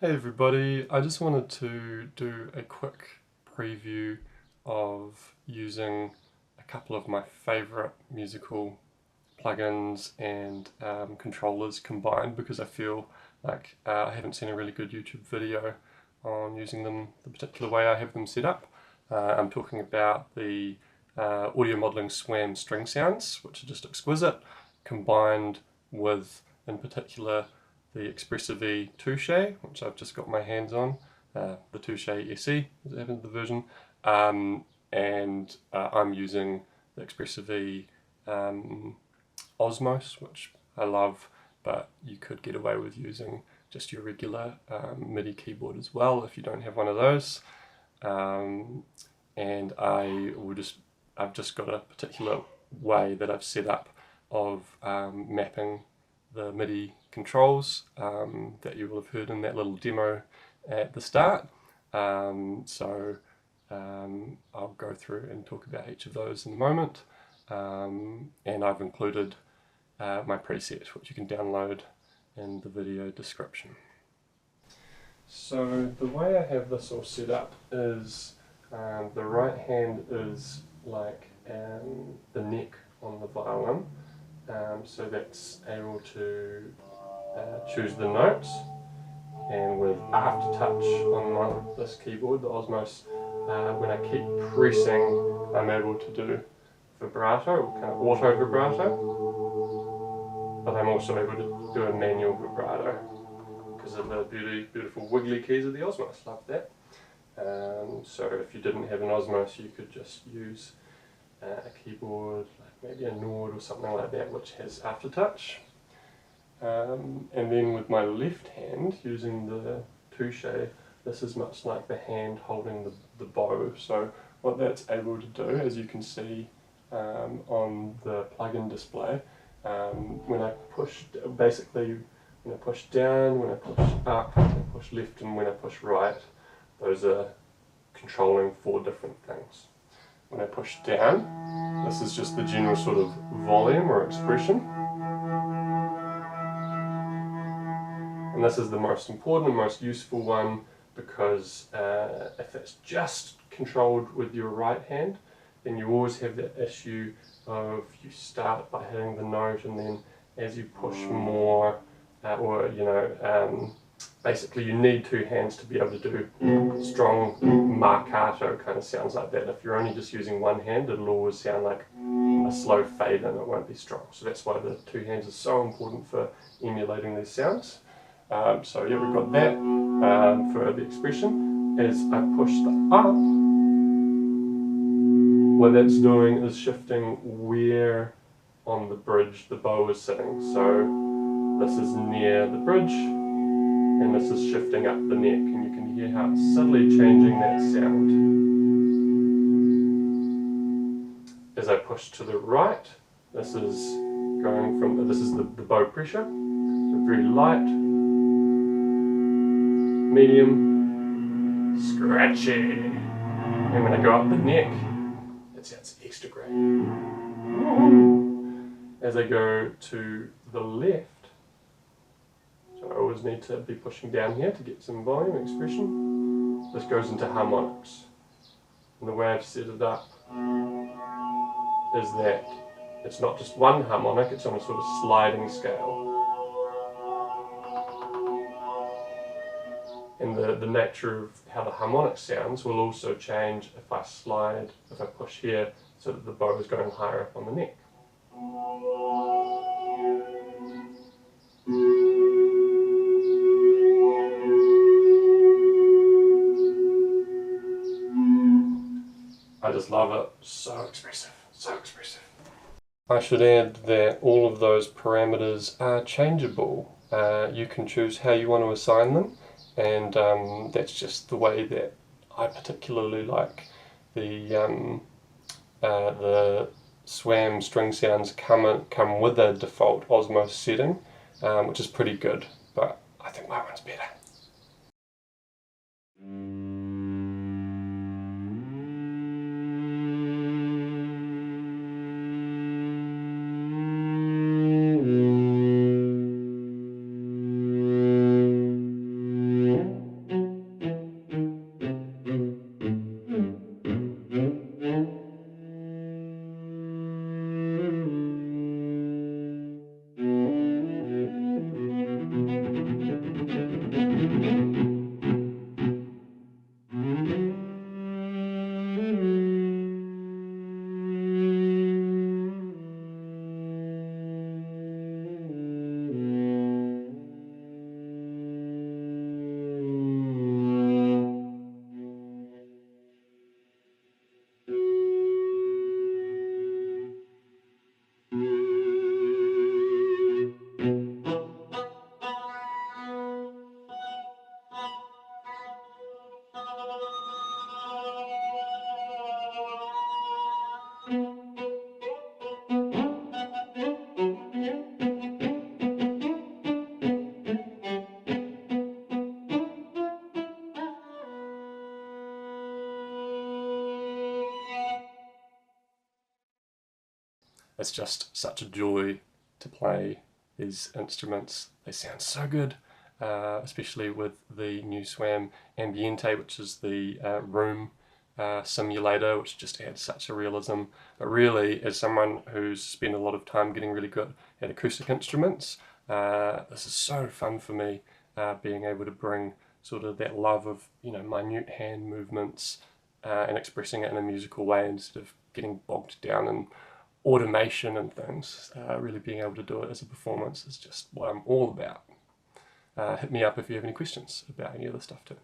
Hey everybody, I just wanted to do a quick preview of using a couple of my favourite musical plugins and controllers combined, because I feel like I haven't seen a really good YouTube video on using them the particular way I have them set up. I'm talking about the audio modelling SWAM string sounds, which are just exquisite, combined with, in particular, the Expressive E Touché, which I've just got my hands on, the Touche SE is the version, and I'm using the Expressive E Osmose, which I love, but you could get away with using just your regular MIDI keyboard as well if you don't have one of those. And I've just got a particular way that I've set up of mapping the MIDI controls that you will have heard in that little demo at the start. So I'll go through and talk about each of those in a moment. And I've included my preset, which you can download in the video description. So the way I have this all set up is the right hand is like the neck on the violin, so that's able to choose the notes, and with aftertouch on this keyboard, the Osmose, when I keep pressing, I'm able to do vibrato, kind of auto vibrato, but I'm also able to do a manual vibrato because of the beautiful wiggly keys of the Osmose. Love that. So if you didn't have an Osmose, you could just use a keyboard, like maybe a Nord or something like that, which has aftertouch. And then with my left hand, using the Touche, this is much like the hand holding the bow. So what that's able to do, as you can see on the plugin display, when I push, basically when I push down, when I push up, when I push left, and when I push right, those are controlling 4 different things. When I push down, this is just the general sort of volume or expression. And this is the most important and most useful one, because if it's just controlled with your right hand, then you always have that issue of you start by hitting the note, and then as you push more, basically you need 2 hands to be able to do strong marcato kind of sounds like that. If you're only just using one hand, it'll always sound like a slow fade and it won't be strong. So that's why the 2 hands is so important for emulating these sounds. So yeah, we've got that for the expression. As I push the up, what that's doing is shifting where on the bridge the bow is sitting. So this is near the bridge, and this is shifting up the neck, and you can hear how it's subtly changing that sound. As I push to the right, this is going from, this is the bow pressure, so very light, medium, scratchy, and when I go up the neck, it sounds extra great. As I go to the left, so I always need to be pushing down here to get some volume expression, this goes into harmonics. And the way I've set it up is that it's not just one harmonic, it's on a sort of sliding scale. And the nature of how the harmonic sounds will also change if I slide, if I push here, so that the bow is going higher up on the neck. I just love it. So expressive, so expressive. I should add that all of those parameters are changeable. You can choose how you want to assign them, and that's just the way that I particularly like the SWAM string sounds come with a default Osmose setting, which is pretty good, but I think my one's better. it's just such a joy to play these instruments. They sound so good, especially with the new SWAM Ambiente, which is the room simulator, which just adds such a realism. But really, as someone who's spent a lot of time getting really good at acoustic instruments, this is so fun for me, being able to bring sort of that love of, you know, minute hand movements and expressing it in a musical way instead of getting bogged down in automation and things. Really being able to do it as a performance is just what I'm all about. Hit me up if you have any questions about any of this stuff too.